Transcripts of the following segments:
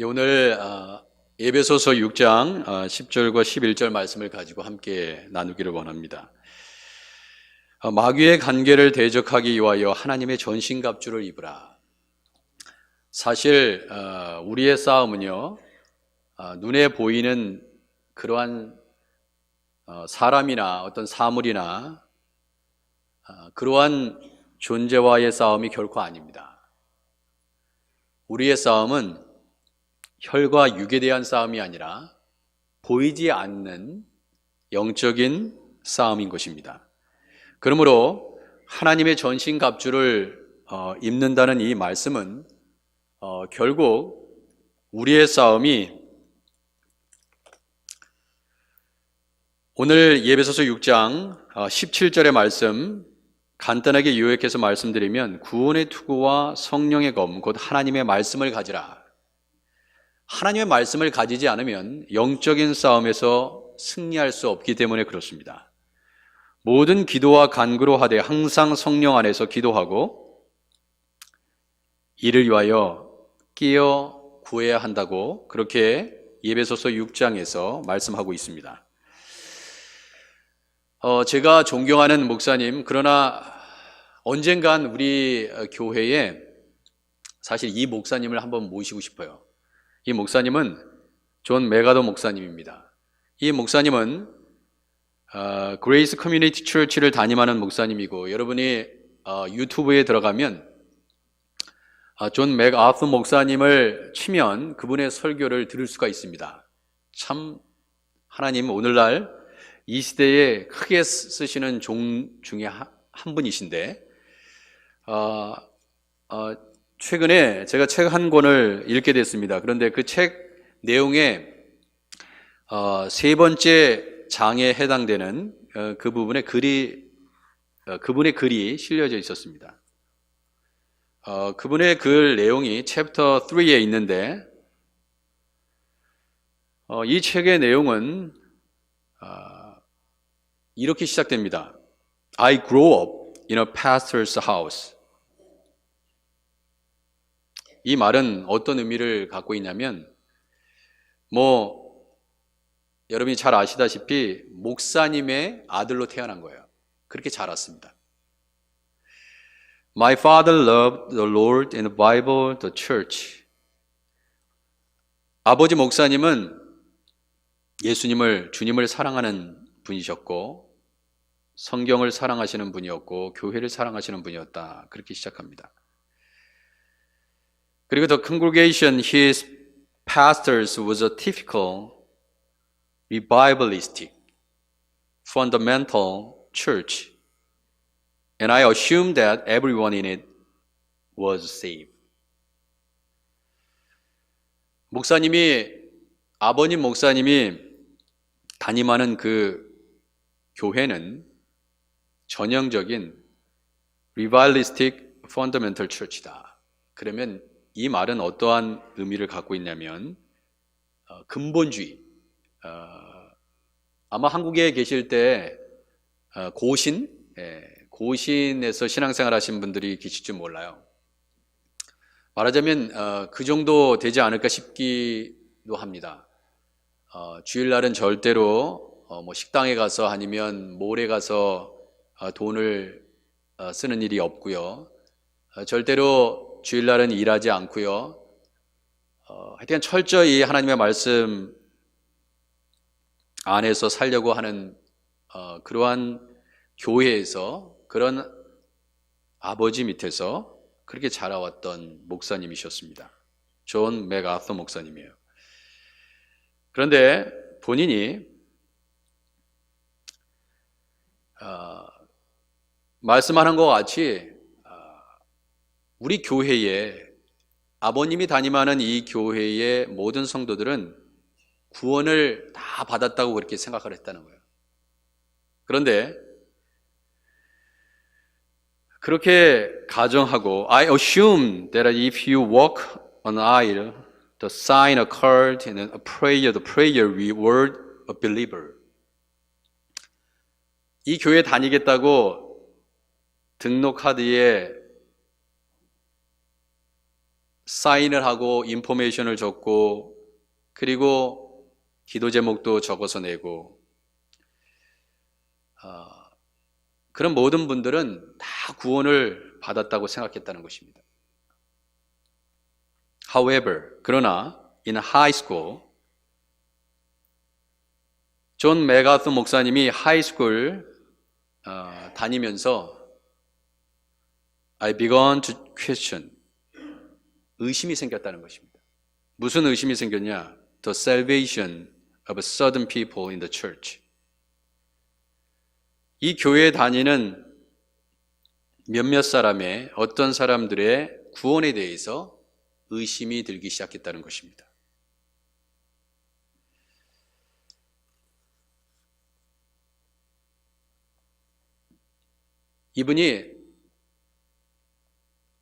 오늘 에베소서 6장 10절과 11절 말씀을 가지고 함께 나누기를 원합니다. 마귀의 관계를 대적하기 위하여 하나님의 전신갑주를 입으라. 사실 우리의 싸움은요, 눈에 보이는 그러한 사람이나 어떤 사물이나 그러한 존재와의 싸움이 결코 아닙니다. 우리의 싸움은 혈과 육에 대한 싸움이 아니라 보이지 않는 영적인 싸움인 것입니다. 그러므로 하나님의 전신갑주를 입는다는 이 말씀은 결국 우리의 싸움이 오늘 예배소서 6장 17절의 말씀 간단하게 요약해서 말씀드리면 구원의 투구와 성령의 검 곧 하나님의 말씀을 가지라. 하나님의 말씀을 가지지 않으면 영적인 싸움에서 승리할 수 없기 때문에 그렇습니다. 모든 기도와 간구로 하되 항상 성령 안에서 기도하고 이를 위하여 끼어 구해야 한다고 그렇게 예배소서 6장에서 말씀하고 있습니다. 제가 존경하는 목사님, 그러나 언젠간 우리 교회에 사실 이 목사님을 한번 모시고 싶어요. 이 목사님은 존 메가더 목사님입니다. 이 목사님은 그레이스 커뮤니티 처치를 담임하는 목사님이고, 여러분이 유튜브에 들어가면 존 맥아ଥ 목사님을 치면 그분의 설교를 들을 수가 있습니다. 참 하나님 오늘날 이 시대에 크게 쓰시는 종 중에 한 분이신데, 최근에 제가 책 한 권을 읽게 됐습니다. 그런데 그 책 내용에 세 번째 장에 해당되는 그 부분에 그분의 글이 실려져 있었습니다. 그분의 글 내용이 챕터 3에 있는데, 이 책의 내용은 이렇게 시작됩니다. I grew up in a pastor's house. 이 말은 어떤 의미를 갖고 있냐면, 여러분이 잘 아시다시피 목사님의 아들로 태어난 거예요. 그렇게 자랐습니다. My father loved the Lord and the Bible, the church. 아버지 목사님은 주님을 사랑하는 분이셨고, 성경을 사랑하시는 분이었고, 교회를 사랑하시는 분이었다. 그렇게 시작합니다. 그리고 the congregation his pastors was a typical revivalistic, fundamental church, and I assumed that everyone in it was saved. 아버님 목사님이 담임하는 그 교회는 전형적인 revivalistic fundamental church이다. 그러면 이 말은 어떠한 의미를 갖고 있냐면 근본주의. 아마 한국에 계실 때 고신에서 신앙생활 하신 분들이 계실지 몰라요. 말하자면 그 정도 되지 않을까 싶기도 합니다. 주일날은 절대로 식당에 가서 아니면 몰에 가서 돈을 쓰는 일이 없고요. 절대로 주일날은 일하지 않고요. 하여튼 철저히 하나님의 말씀 안에서 살려고 하는 그러한 교회에서, 그런 아버지 밑에서 그렇게 자라왔던 목사님이셨습니다. 존 맥아ଥ 목사님이에요. 그런데 본인이 말씀하는 것 같이 우리 교회에, 아버님이 담임하는 이 교회의 모든 성도들은 구원을 다 받았다고 그렇게 생각을 했다는 거예요. 그런데 그렇게 가정하고, I assume that if you walk on aisle, the sign occurred in a prayer, the prayer we were a believer. 이 교회 다니겠다고 등록 카드에 사인을 하고 인포메이션을 적고 그리고 기도 제목도 적어서 내고 그런 모든 분들은 다 구원을 받았다고 생각했다는 것입니다. However, 그러나 in high school, 존 맥아서 목사님이 하이스쿨 다니면서 I began to question, 의심이 생겼다는 것입니다. 무슨 의심이 생겼냐? The salvation of certain people in the church. 이 교회에 다니는 몇몇 사람의 어떤 사람들의 구원에 대해서 의심이 들기 시작했다는 것입니다. 이분이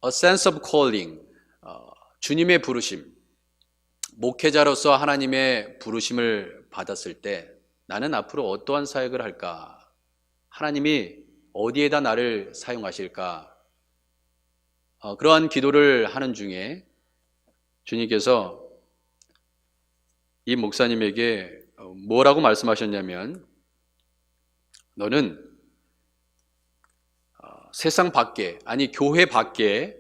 A sense of calling, 주님의 부르심, 목회자로서 하나님의 부르심을 받았을 때 나는 앞으로 어떠한 사역을 할까? 하나님이 어디에다 나를 사용하실까? 그러한 기도를 하는 중에 주님께서 이 목사님에게 뭐라고 말씀하셨냐면 너는 세상 밖에, 아니 교회 밖에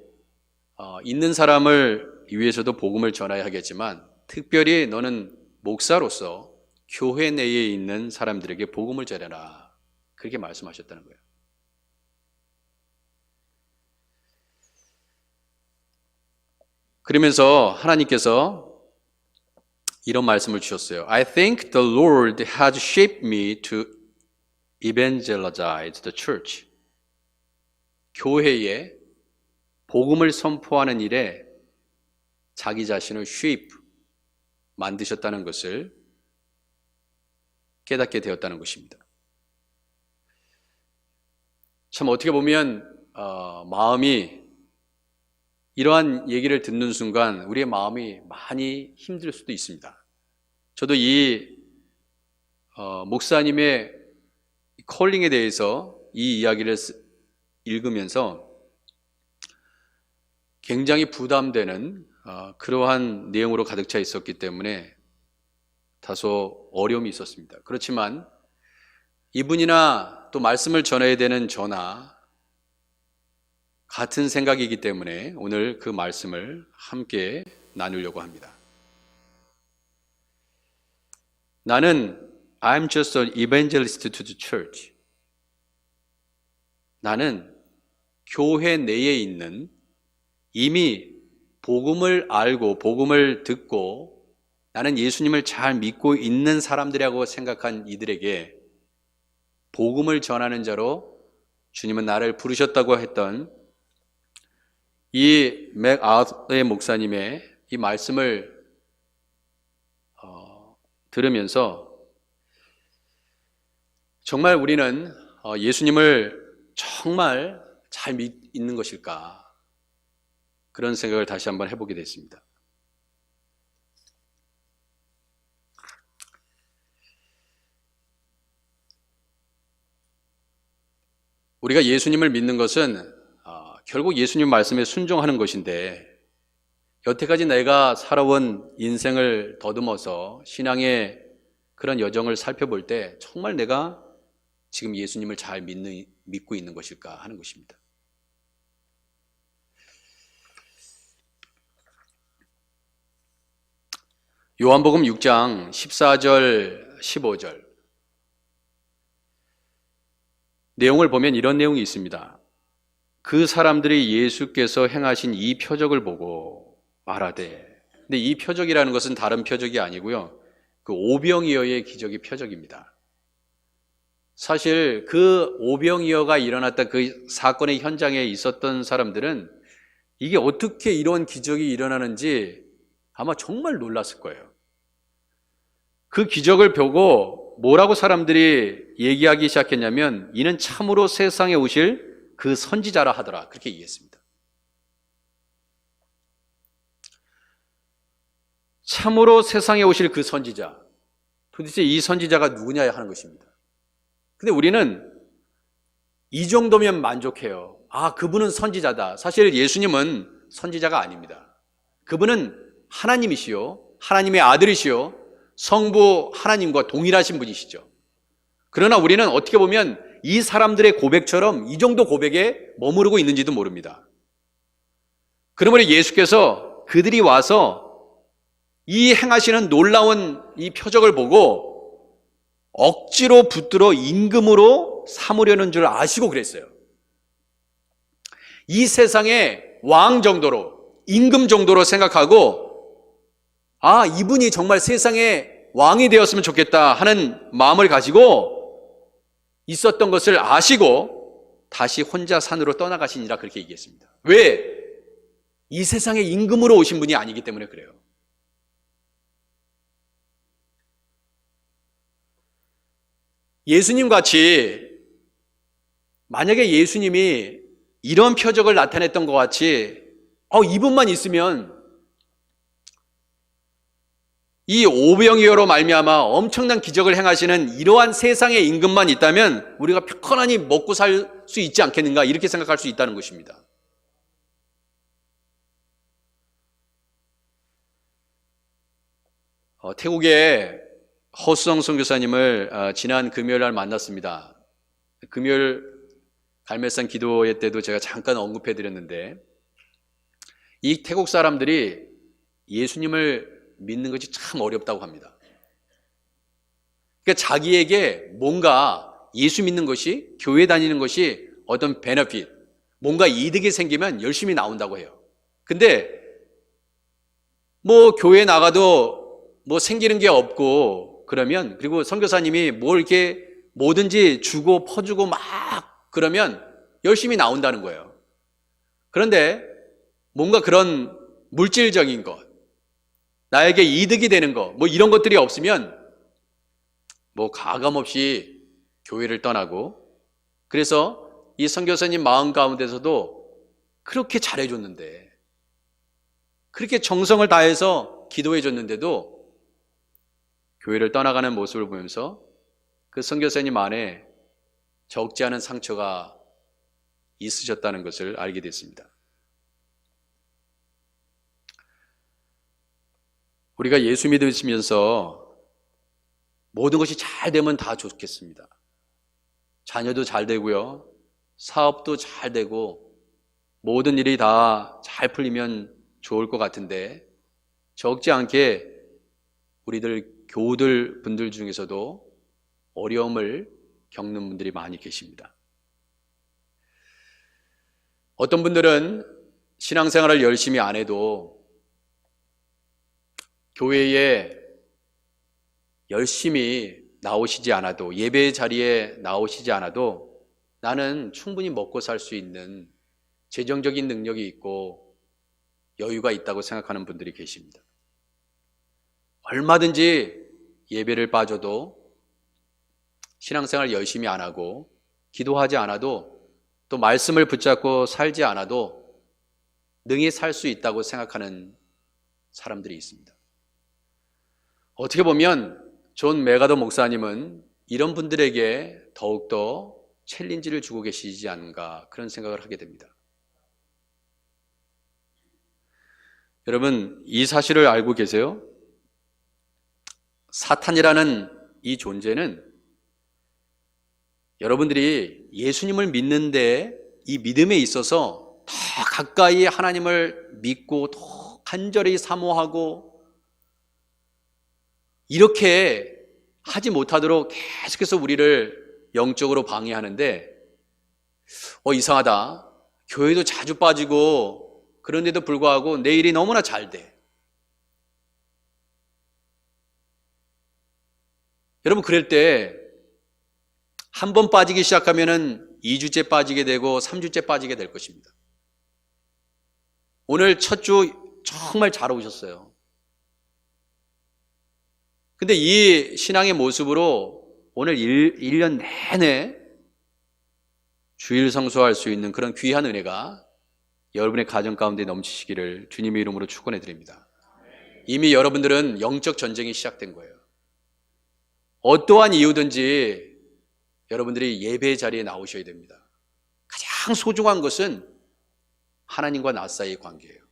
있는 사람을 위해서도 복음을 전해야 하겠지만 특별히 너는 목사로서 교회 내에 있는 사람들에게 복음을 전해라. 그렇게 말씀하셨다는 거예요. 그러면서 하나님께서 이런 말씀을 주셨어요. I think the Lord has shaped me to evangelize the church. 교회에 복음을 선포하는 일에 자기 자신을 shape, 만드셨다는 것을 깨닫게 되었다는 것입니다. 참 어떻게 보면 마음이 이러한 얘기를 듣는 순간 우리의 마음이 많이 힘들 수도 있습니다. 저도 이 목사님의 콜링에 대해서 이 이야기를 읽으면서 굉장히 부담되는 그러한 내용으로 가득 차 있었기 때문에 다소 어려움이 있었습니다. 그렇지만 이분이나 또 말씀을 전해야 되는 저나 같은 생각이기 때문에 오늘 그 말씀을 함께 나누려고 합니다. 나는 I'm just an evangelist to the church. 나는 교회 내에 있는 이미 복음을 알고 복음을 듣고 나는 예수님을 잘 믿고 있는 사람들이라고 생각한 이들에게 복음을 전하는 자로 주님은 나를 부르셨다고 했던 이 맥아더의 목사님의 이 말씀을 들으면서 정말 우리는 예수님을 정말 잘 믿는 것일까? 그런 생각을 다시 한번 해보게 됐습니다. 우리가 예수님을 믿는 것은 결국 예수님 말씀에 순종하는 것인데 여태까지 내가 살아온 인생을 더듬어서 신앙의 그런 여정을 살펴볼 때 정말 내가 지금 예수님을 잘 믿고 있는 것일까 하는 것입니다. 요한복음 6장 14절 15절 내용을 보면 이런 내용이 있습니다. 그 사람들이 예수께서 행하신 이 표적을 보고 말하되, 근데 이 표적이라는 것은 다른 표적이 아니고요, 그 오병이어의 기적의 표적입니다. 사실 그 오병이어가 일어났던 그 사건의 현장에 있었던 사람들은 이게 어떻게 이런 기적이 일어나는지 아마 정말 놀랐을 거예요. 그 기적을 보고 뭐라고 사람들이 얘기하기 시작했냐면 이는 참으로 세상에 오실 그 선지자라 하더라, 그렇게 얘기했습니다. 참으로 세상에 오실 그 선지자, 도대체 이 선지자가 누구냐 하는 것입니다. 근데 우리는 이 정도면 만족해요. 아, 그분은 선지자다. 사실 예수님은 선지자가 아닙니다. 그분은 하나님이시요, 하나님의 아들이시요, 성부 하나님과 동일하신 분이시죠. 그러나 우리는 어떻게 보면 이 사람들의 고백처럼 이 정도 고백에 머무르고 있는지도 모릅니다. 그러므로 예수께서 그들이 와서 이 행하시는 놀라운 이 표적을 보고 억지로 붙들어 임금으로 삼으려는 줄 아시고 그랬어요. 이 세상의 왕 정도로, 임금 정도로 생각하고, 아, 이분이 정말 세상의 왕이 되었으면 좋겠다 하는 마음을 가지고 있었던 것을 아시고 다시 혼자 산으로 떠나가시니라 그렇게 얘기했습니다. 왜? 이 세상의 임금으로 오신 분이 아니기 때문에 그래요. 예수님 같이, 만약에 예수님이 이런 표적을 나타냈던 것 같이 이분만 있으면, 이 오병이어로 말미암아 엄청난 기적을 행하시는 이러한 세상의 임금만 있다면 우리가 편안히 먹고 살 수 있지 않겠는가, 이렇게 생각할 수 있다는 것입니다. 태국의 허수성 선교사님을 지난 금요일 날 만났습니다. 금요일 갈매산 기도회 때도 제가 잠깐 언급해 드렸는데, 이 태국 사람들이 예수님을 믿는 것이 참 어렵다고 합니다. 그러니까 자기에게 뭔가 예수 믿는 것이, 교회 다니는 것이 어떤 베너핏, 뭔가 이득이 생기면 열심히 나온다고 해요. 근데 뭐 교회 나가도 뭐 생기는 게 없고 그러면, 그리고 선교사님이 뭘 이렇게 뭐든지 주고 퍼주고 막 그러면 열심히 나온다는 거예요. 그런데 뭔가 그런 물질적인 것, 나에게 이득이 되는 것, 뭐 이런 것들이 없으면 뭐 가감없이 교회를 떠나고, 그래서 이 선교사님 마음 가운데서도 그렇게 잘해줬는데, 그렇게 정성을 다해서 기도해줬는데도 교회를 떠나가는 모습을 보면서 그 선교사님 안에 적지 않은 상처가 있으셨다는 것을 알게 됐습니다. 우리가 예수 믿으시면서 모든 것이 잘 되면 다 좋겠습니다. 자녀도 잘 되고요, 사업도 잘 되고, 모든 일이 다 잘 풀리면 좋을 것 같은데, 적지 않게 우리들 교우들 분들 중에서도 어려움을 겪는 분들이 많이 계십니다. 어떤 분들은 신앙생활을 열심히 안 해도 교회에 열심히 나오시지 않아도, 예배 자리에 나오시지 않아도 나는 충분히 먹고 살 수 있는 재정적인 능력이 있고 여유가 있다고 생각하는 분들이 계십니다. 얼마든지 예배를 빠져도, 신앙생활 열심히 안 하고 기도하지 않아도, 또 말씀을 붙잡고 살지 않아도 능히 살 수 있다고 생각하는 사람들이 있습니다. 어떻게 보면 존 메가더 목사님은 이런 분들에게 더욱더 챌린지를 주고 계시지 않은가, 그런 생각을 하게 됩니다. 여러분, 이 사실을 알고 계세요? 사탄이라는 이 존재는 여러분들이 예수님을 믿는데, 이 믿음에 있어서 더 가까이 하나님을 믿고 더 간절히 사모하고 이렇게 하지 못하도록 계속해서 우리를 영적으로 방해하는데, 이상하다, 교회도 자주 빠지고 그런데도 불구하고 내 일이 너무나 잘 돼. 여러분, 그럴 때 한 번 빠지기 시작하면은 2주째 빠지게 되고 3주째 빠지게 될 것입니다. 오늘 첫 주 정말 잘 오셨어요. 근데 이 신앙의 모습으로 오늘 1년 내내 주일 성수할 수 있는 그런 귀한 은혜가 여러분의 가정 가운데 넘치시기를 주님의 이름으로 축원해 드립니다. 이미 여러분들은 영적 전쟁이 시작된 거예요. 어떠한 이유든지 여러분들이 예배 자리에 나오셔야 됩니다. 가장 소중한 것은 하나님과 나 사이의 관계예요.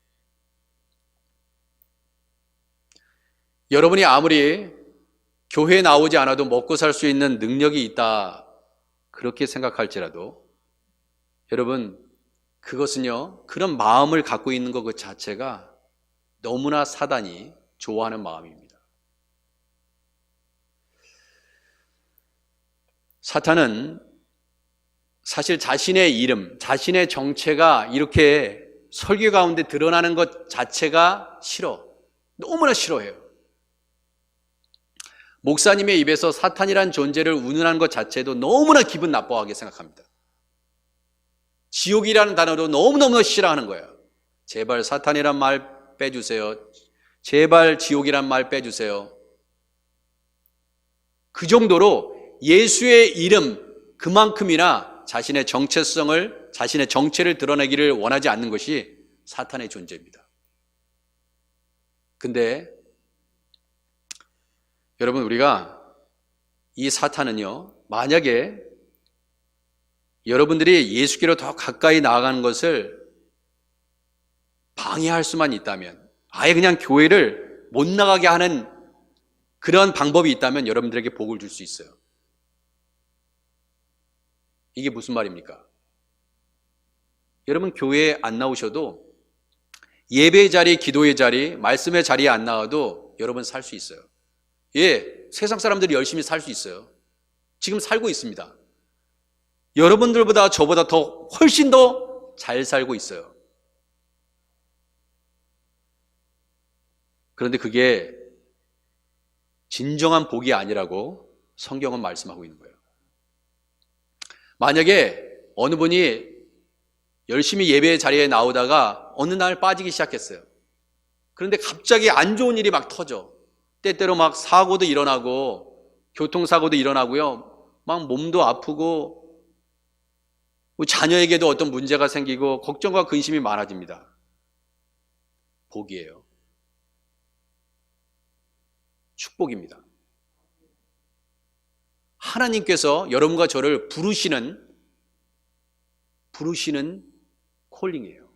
여러분이 아무리 교회에 나오지 않아도 먹고 살 수 있는 능력이 있다 그렇게 생각할지라도 여러분 그것은요 그런 마음을 갖고 있는 것 그 자체가 너무나 사단이 좋아하는 마음입니다. 사탄은 사실 자신의 이름, 자신의 정체가 이렇게 설교 가운데 드러나는 것 자체가 싫어. 너무나 싫어해요. 목사님의 입에서 사탄이란 존재를 운운하는 것 자체도 너무나 기분 나빠하게 생각합니다. 지옥이라는 단어도 너무너무 싫어하는 거예요. 제발 사탄이란 말 빼주세요. 제발 지옥이란 말 빼주세요. 그 정도로 예수의 이름 그만큼이나 자신의 정체성을, 자신의 정체를 드러내기를 원하지 않는 것이 사탄의 존재입니다. 근데 여러분 우리가 이 사탄은요 만약에 여러분들이 예수께로 더 가까이 나아가는 것을 방해할 수만 있다면, 아예 그냥 교회를 못 나가게 하는 그런 방법이 있다면 여러분들에게 복을 줄 수 있어요. 이게 무슨 말입니까? 여러분 교회에 안 나오셔도 예배의 자리, 기도의 자리, 말씀의 자리에 안 나와도 여러분 살 수 있어요. 예, 세상 사람들이 열심히 살 수 있어요. 지금 살고 있습니다. 여러분들보다 저보다 더 훨씬 더 잘 살고 있어요. 그런데 그게 진정한 복이 아니라고 성경은 말씀하고 있는 거예요. 만약에 어느 분이 열심히 예배의 자리에 나오다가 어느 날 빠지기 시작했어요. 그런데 갑자기 안 좋은 일이 막 터져. 때때로 막 사고도 일어나고 교통사고도 일어나고요. 막 몸도 아프고 자녀에게도 어떤 문제가 생기고 걱정과 근심이 많아집니다. 복이에요. 축복입니다. 하나님께서 여러분과 저를 부르시는 콜링이에요.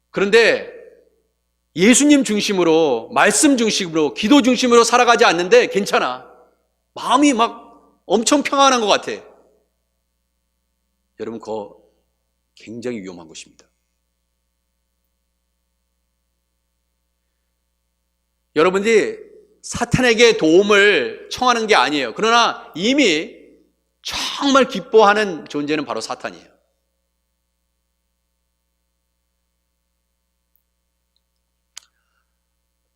그런데 예수님 중심으로, 말씀 중심으로, 기도 중심으로 살아가지 않는데 괜찮아. 마음이 막 엄청 평안한 것 같아. 여러분 그거 굉장히 위험한 것입니다. 여러분들이 사탄에게 도움을 청하는 게 아니에요. 그러나 이미 정말 기뻐하는 존재는 바로 사탄이에요.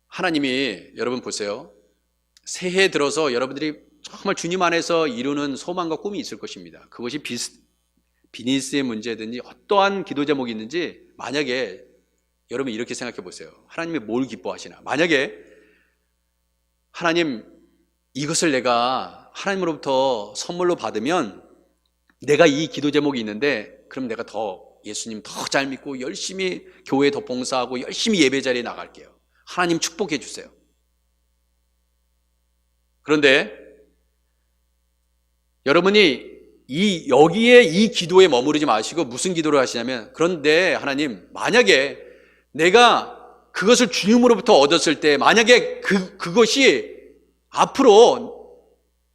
하나님이 여러분 보세요. 새해 들어서 여러분들이 정말 주님 안에서 이루는 소망과 꿈이 있을 것입니다. 그것이 비즈니스의 문제든지 어떠한 기도 제목이 있는지 만약에 여러분 이렇게 생각해 보세요. 하나님이 뭘 기뻐하시나? 만약에 하나님 이것을 내가 하나님으로부터 선물로 받으면 내가 이 기도 제목이 있는데 그럼 내가 더 예수님 더 잘 믿고 열심히 교회에 더 봉사하고 열심히 예배 자리에 나갈게요. 하나님 축복해 주세요. 그런데 여러분이 여기에 이 기도에 머무르지 마시고 무슨 기도를 하시냐면, 그런데 하나님 만약에 내가 그것을 주님으로부터 얻었을 때 만약에 그것이 앞으로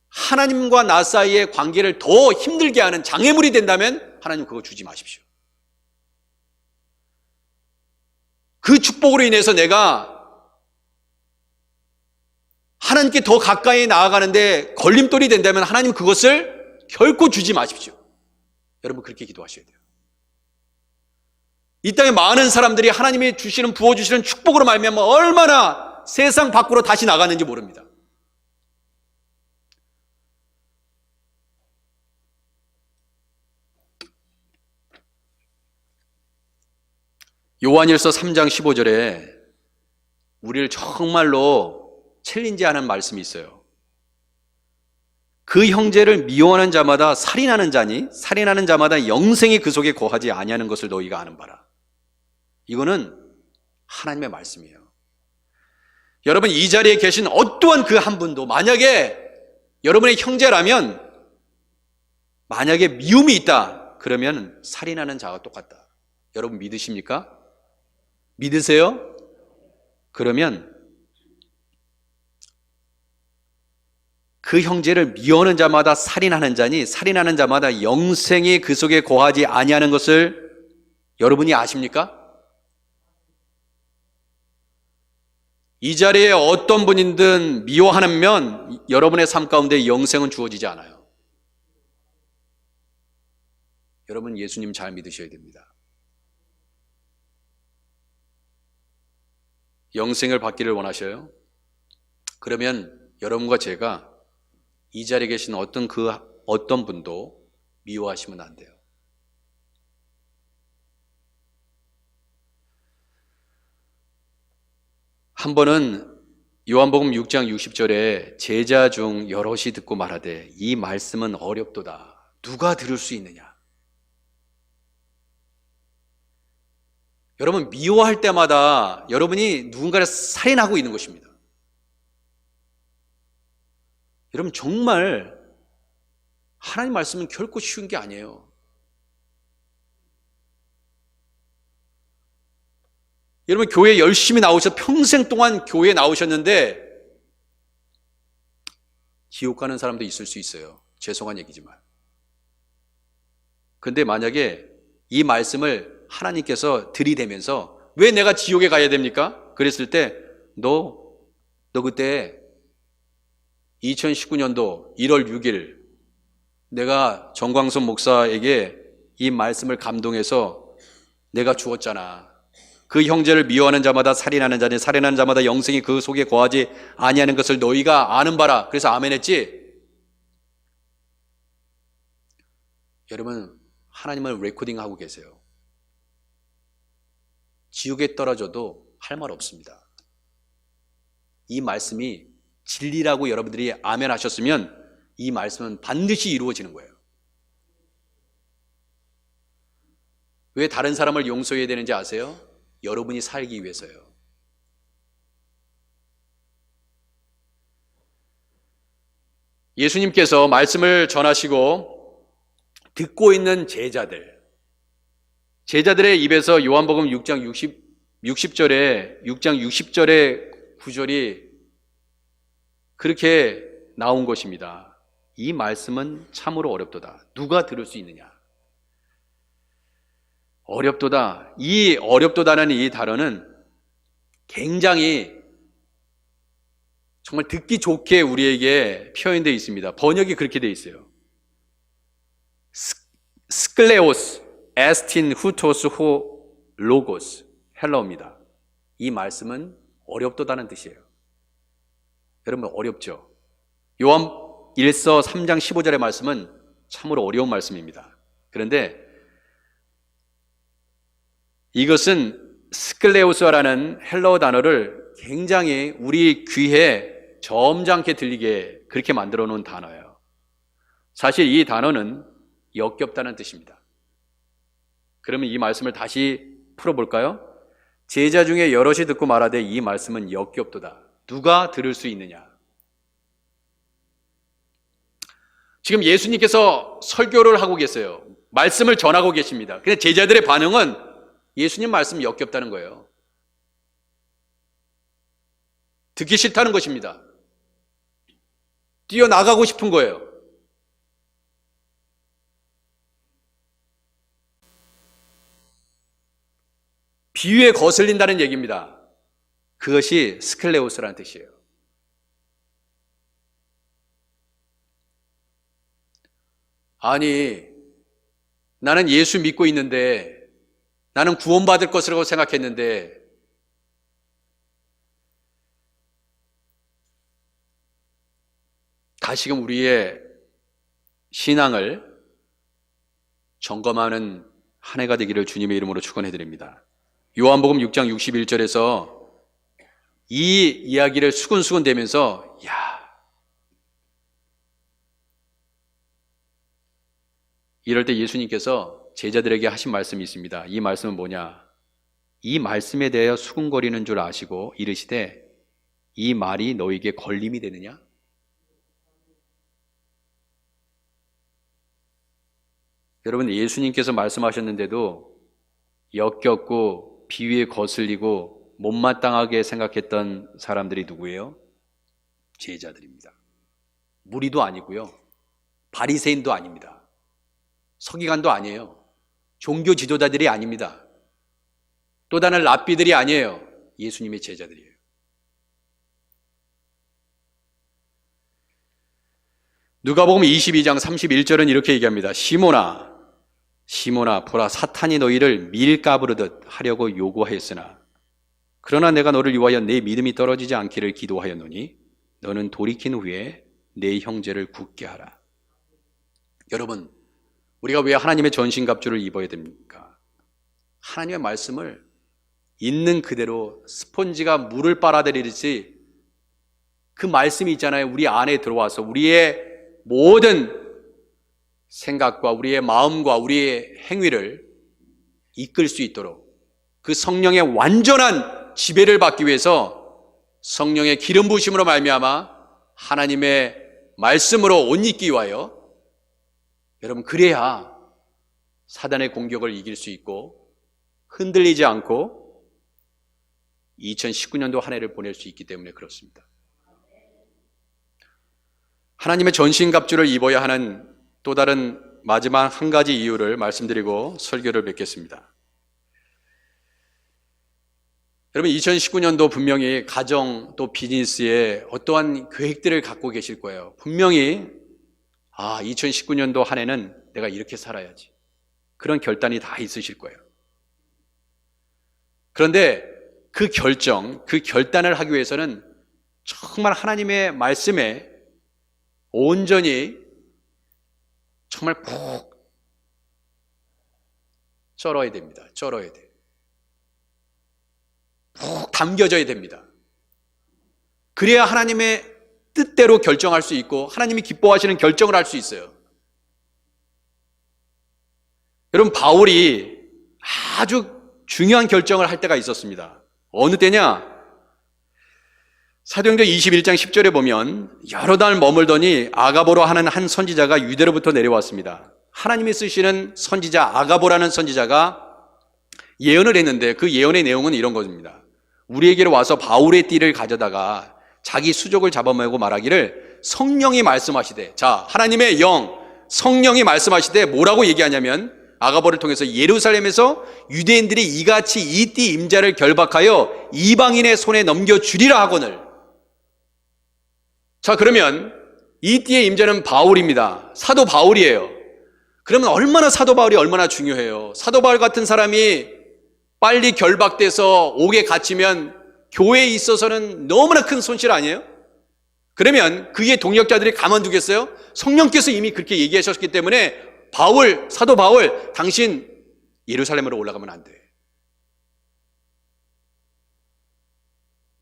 하나님과 나 사이의 관계를 더 힘들게 하는 장애물이 된다면 하나님 그거 주지 마십시오. 그 축복으로 인해서 내가 하나님께 더 가까이 나아가는데 걸림돌이 된다면 하나님 그것을 결코 주지 마십시오. 여러분 그렇게 기도하셔야 돼요. 이 땅에 많은 사람들이 하나님이 주시는 부어주시는 축복으로 말미암아 얼마나 세상 밖으로 다시 나가는지 모릅니다. 요한일서 3장 15절에 우리를 정말로 챌린지하는 말씀이 있어요. 그 형제를 미워하는 자마다 살인하는 자니 살인하는 자마다 영생이 그 속에 거하지 아니하는 것을 너희가 아는 바라. 이거는 하나님의 말씀이에요. 여러분 이 자리에 계신 어떠한 그 한 분도 만약에 여러분의 형제라면 만약에 미움이 있다 그러면 살인하는 자와 똑같다. 여러분 믿으십니까? 믿으세요? 그러면 그 형제를 미워하는 자마다 살인하는 자니 살인하는 자마다 영생이 그 속에 거하지 아니하는 것을 여러분이 아십니까? 이 자리에 어떤 분이든 미워하면 여러분의 삶 가운데 영생은 주어지지 않아요. 여러분 예수님 잘 믿으셔야 됩니다. 영생을 받기를 원하셔요? 그러면 여러분과 제가 이 자리에 계신 어떤 분도 미워하시면 안 돼요. 한 번은 요한복음 6장 60절에 제자 중 여럿이 듣고 말하되 이 말씀은 어렵도다. 누가 들을 수 있느냐? 여러분 미워할 때마다 여러분이 누군가를 살인하고 있는 것입니다. 여러분 정말 하나님 말씀은 결코 쉬운 게 아니에요. 여러분 교회 열심히 나오셔서 평생 동안 교회에 나오셨는데 지옥 가는 사람도 있을 수 있어요. 죄송한 얘기지만. 근데 만약에 이 말씀을 하나님께서 들이대면서 왜 내가 지옥에 가야 됩니까? 그랬을 때 너 그때 2019년도 1월 6일 내가 정광선 목사에게 이 말씀을 감동해서 내가 주었잖아. 그 형제를 미워하는 자마다 살인하는 자니 살인하는 자마다 영생이 그 속에 거하지 아니하는 것을 너희가 아는 바라. 그래서 아멘 했지? 여러분 하나님은 레코딩하고 계세요. 지옥에 떨어져도 할 말 없습니다. 이 말씀이 진리라고 여러분들이 아멘 하셨으면 이 말씀은 반드시 이루어지는 거예요. 왜 다른 사람을 용서해야 되는지 아세요? 여러분이 살기 위해서요. 예수님께서 말씀을 전하시고 듣고 있는 제자들의 입에서 요한복음 6장 60절의 구절이 그렇게 나온 것입니다. 이 말씀은 참으로 어렵도다. 누가 들을 수 있느냐? 어렵도다. 이 어렵도다는 이 단어는 굉장히 정말 듣기 좋게 우리에게 표현되어 있습니다. 번역이 그렇게 되어 있어요. 스클레오스, 에스틴, 후토스, 호, 로고스, 헬러입니다. 이 말씀은 어렵도다는 뜻이에요. 여러분 어렵죠? 요한 1서 3장 15절의 말씀은 참으로 어려운 말씀입니다. 그런데 이것은 스클레오스라는 헬러 단어를 굉장히 우리 귀에 점잖게 들리게 그렇게 만들어 놓은 단어예요. 사실 이 단어는 역겹다는 뜻입니다. 그러면 이 말씀을 다시 풀어볼까요? 제자 중에 여럿이 듣고 말하되 이 말씀은 역겹도다. 누가 들을 수 있느냐? 지금 예수님께서 설교를 하고 계세요. 말씀을 전하고 계십니다. 근데 제자들의 반응은 예수님 말씀 역겹다는 거예요. 듣기 싫다는 것입니다. 뛰어나가고 싶은 거예요. 비유에 거슬린다는 얘기입니다. 그것이 스클레오스라는 뜻이에요. 아니, 나는 예수 믿고 있는데 나는 구원받을 것이라고 생각했는데 다시금 우리의 신앙을 점검하는 한 해가 되기를 주님의 이름으로 축원해 드립니다. 요한복음 6장 61절에서 이 이야기를 수근수근 대면서 이럴 때 예수님께서 제자들에게 하신 말씀이 있습니다. 이 말씀은 뭐냐? 이 말씀에 대하여 수군거리는 줄 아시고 이르시되 이 말이 너에게 걸림이 되느냐? 여러분 예수님께서 말씀하셨는데도 역겹고 비위에 거슬리고 못마땅하게 생각했던 사람들이 누구예요? 제자들입니다. 무리도 아니고요, 바리새인도 아닙니다. 서기관도 아니에요. 종교 지도자들이 아닙니다. 또 다른 랍비들이 아니에요. 예수님의 제자들이에요. 누가복음 22장 31절은 이렇게 얘기합니다. 시몬아, 시몬아, 보라, 사탄이 너희를 밀가부르듯 하려고 요구하였으나 그러나 내가 너를 위하여 내 믿음이 떨어지지 않기를 기도하였노니 너는 돌이킨 후에 내 형제를 굳게 하라. 여러분, 우리가 왜 하나님의 전신갑주를 입어야 됩니까? 하나님의 말씀을 있는 그대로 스폰지가 물을 빨아들이듯이 그 말씀이 있잖아요. 우리 안에 들어와서 우리의 모든 생각과 우리의 마음과 우리의 행위를 이끌 수 있도록 그 성령의 완전한 지배를 받기 위해서 성령의 기름 부으심으로 말미암아 하나님의 말씀으로 옷 입기 위하여, 여러분, 그래야 사단의 공격을 이길 수 있고 흔들리지 않고 2019년도 한 해를 보낼 수 있기 때문에 그렇습니다. 하나님의 전신갑주를 입어야 하는 또 다른 마지막 한 가지 이유를 말씀드리고 설교를 맺겠습니다. 여러분, 2019년도 분명히 가정 또 비즈니스에 어떠한 계획들을 갖고 계실 거예요. 분명히 2019년도 한 해는 내가 이렇게 살아야지, 그런 결단이 다 있으실 거예요. 그런데 그 결단을 하기 위해서는 정말 하나님의 말씀에 온전히 정말 푹 쩔어야 됩니다. 쩔어야 돼요. 푹 담겨져야 됩니다. 그래야 하나님의 뜻대로 결정할 수 있고 하나님이 기뻐하시는 결정을 할 수 있어요. 여러분, 바울이 아주 중요한 결정을 할 때가 있었습니다. 어느 때냐? 사도행전 21장 10절에 보면 여러 달 머물더니 아가보로 하는 한 선지자가 유대로부터 내려왔습니다. 하나님이 쓰시는 선지자 아가보라는 선지자가 예언을 했는데 그 예언의 내용은 이런 것입니다. 우리에게로 와서 바울의 띠를 가져다가 자기 수족을 잡아매고 말하기를 성령이 말씀하시되, 자, 하나님의 영, 성령이 말씀하시되 뭐라고 얘기하냐면 아가보를 통해서 예루살렘에서 유대인들이 이같이 이 띠 임자를 결박하여 이방인의 손에 넘겨주리라 하거늘. 자, 그러면 이 띠의 임자는 바울입니다. 사도 바울이에요. 그러면 얼마나 사도 바울이 얼마나 중요해요. 사도 바울 같은 사람이 빨리 결박돼서 옥에 gat히면 교회에 있어서는 너무나 큰 손실 아니에요? 그러면 그의 동역자들이 가만두겠어요? 성령께서 이미 그렇게 얘기하셨기 때문에 사도 바울, 당신 예루살렘으로 올라가면 안 돼.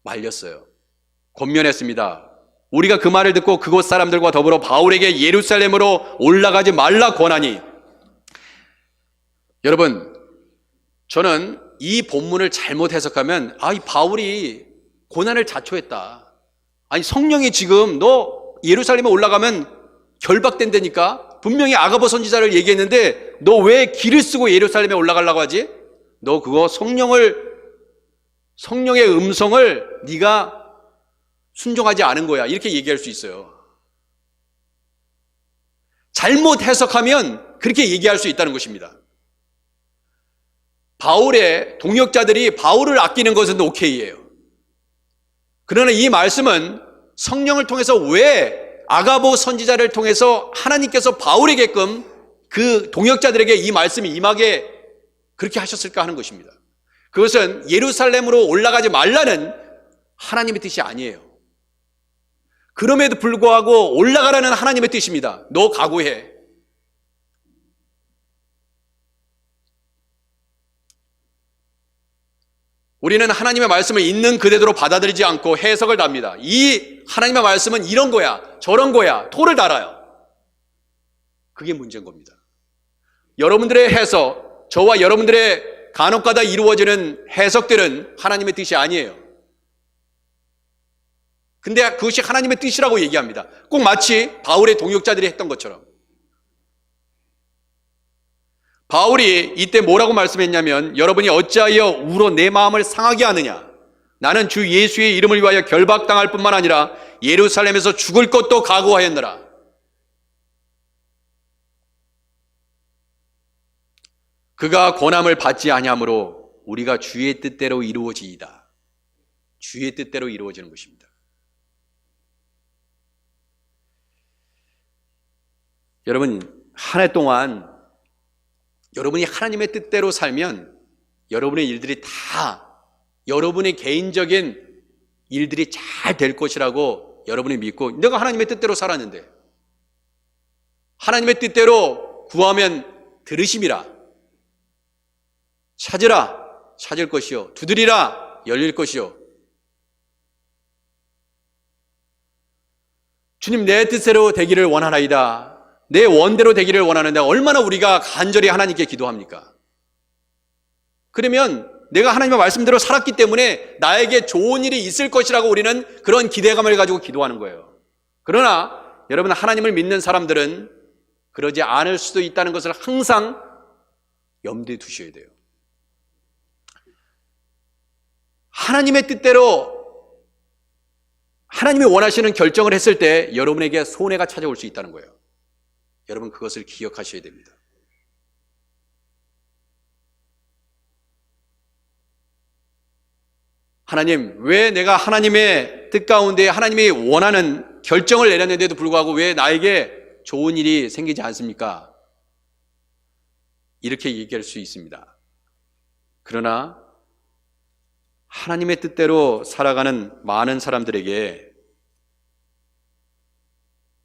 말렸어요. 권면했습니다. 우리가 그 말을 듣고 그곳 사람들과 더불어 바울에게 예루살렘으로 올라가지 말라 권하니. 여러분, 저는 이 본문을 잘못 해석하면 이 바울이 고난을 자초했다. 아니, 성령이 지금 너 예루살렘에 올라가면 결박된다니까 분명히 아가보 선지자를 얘기했는데 너 왜 길을 쓰고 예루살렘에 올라가려고 하지? 너 그거 성령의 음성을 네가 순종하지 않은 거야, 이렇게 얘기할 수 있어요. 잘못 해석하면 그렇게 얘기할 수 있다는 것입니다. 바울의 동역자들이 바울을 아끼는 것은 오케이예요. 그러나 이 말씀은 성령을 통해서 왜 아가보 선지자를 통해서 하나님께서 바울에게끔 그 동역자들에게 이 말씀이 임하게 그렇게 하셨을까 하는 것입니다. 그것은 예루살렘으로 올라가지 말라는 하나님의 뜻이 아니에요. 그럼에도 불구하고 올라가라는 하나님의 뜻입니다. 너 각오해. 우리는 하나님의 말씀을 있는 그대로 받아들이지 않고 해석을 답니다. 이 하나님의 말씀은 이런 거야, 저런 거야, 토를 달아요. 그게 문제인 겁니다. 여러분들의 해석, 저와 여러분들의 간혹가다 이루어지는 해석들은 하나님의 뜻이 아니에요. 근데 그것이 하나님의 뜻이라고 얘기합니다. 꼭 마치 바울의 동역자들이 했던 것처럼. 바울이 이때 뭐라고 말씀했냐면 여러분이 어찌하여 울어 내 마음을 상하게 하느냐. 나는 주 예수의 이름을 위하여 결박당할 뿐만 아니라 예루살렘에서 죽을 것도 각오하였느라. 그가 권함을 받지 아니하므로 우리가 주의 뜻대로 이루어지이다. 주의 뜻대로 이루어지는 것입니다. 여러분, 한 해 동안 여러분이 하나님의 뜻대로 살면 여러분의 일들이 다 여러분의 개인적인 일들이 잘 될 것이라고 여러분이 믿고, 내가 하나님의 뜻대로 살았는데 하나님의 뜻대로 구하면 들으심이라. 찾으라 찾을 것이요, 두드리라 열릴 것이요. 주님, 내 뜻대로 되기를 원하나이다. 내 원대로 되기를 원하는데 얼마나 우리가 간절히 하나님께 기도합니까? 그러면 내가 하나님의 말씀대로 살았기 때문에 나에게 좋은 일이 있을 것이라고 우리는 그런 기대감을 가지고 기도하는 거예요. 그러나 여러분, 하나님을 믿는 사람들은 그러지 않을 수도 있다는 것을 항상 염두에 두셔야 돼요. 하나님의 뜻대로 하나님이 원하시는 결정을 했을 때 여러분에게 손해가 찾아올 수 있다는 거예요. 여러분, 그것을 기억하셔야 됩니다. 하나님, 왜 내가 하나님의 뜻 가운데 하나님이 원하는 결정을 내렸는데도 불구하고 왜 나에게 좋은 일이 생기지 않습니까? 이렇게 얘기할 수 있습니다. 그러나 하나님의 뜻대로 살아가는 많은 사람들에게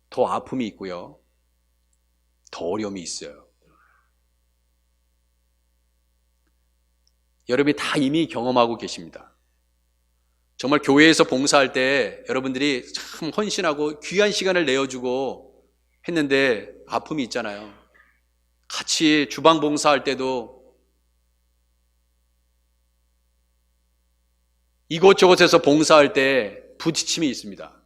더 아픔이 있고요, 더 어려움이 있어요. 여러분이 다 이미 경험하고 계십니다. 정말 교회에서 봉사할 때 여러분들이 참 헌신하고 귀한 시간을 내어주고 했는데 아픔이 있잖아요. 같이 주방 봉사할 때도 이곳저곳에서 봉사할 때 부딪힘이 있습니다.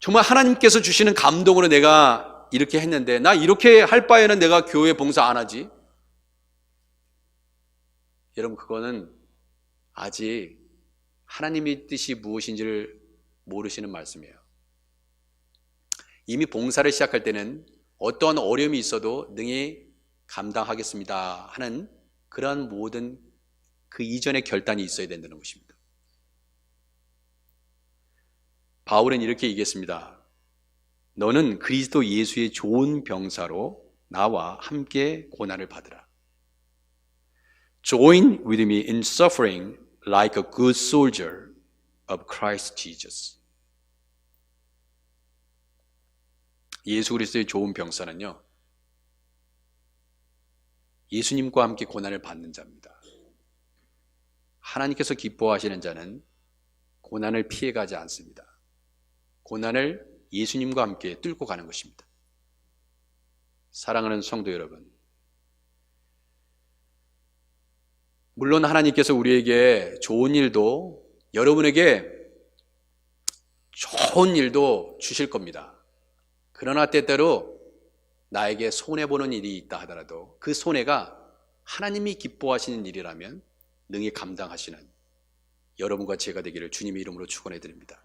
정말 하나님께서 주시는 감동으로 내가 이렇게 했는데 나 이렇게 할 바에는 내가 교회 봉사 안 하지? 여러분, 그거는 아직 하나님의 뜻이 무엇인지를 모르시는 말씀이에요. 이미 봉사를 시작할 때는 어떠한 어려움이 있어도 능히 감당하겠습니다 하는 그러한 모든 그 이전의 결단이 있어야 된다는 것입니다. 바울은 이렇게 얘기했습니다. 너는 그리스도 예수의 좋은 병사로 나와 함께 고난을 받으라. Join with me in suffering like a good soldier of Christ Jesus. 예수 그리스도의 좋은 병사는요, 예수님과 함께 고난을 받는 자입니다. 하나님께서 기뻐하시는 자는 고난을 피해가지 않습니다. 고난을 예수님과 함께 뚫고 가는 것입니다. 사랑하는 성도 여러분, 물론 하나님께서 우리에게 좋은 일도, 여러분에게 좋은 일도 주실 겁니다. 그러나 때때로 나에게 손해보는 일이 있다 하더라도 그 손해가 하나님이 기뻐하시는 일이라면 능히 감당하시는 여러분과 제가 되기를 주님의 이름으로 축원해 드립니다.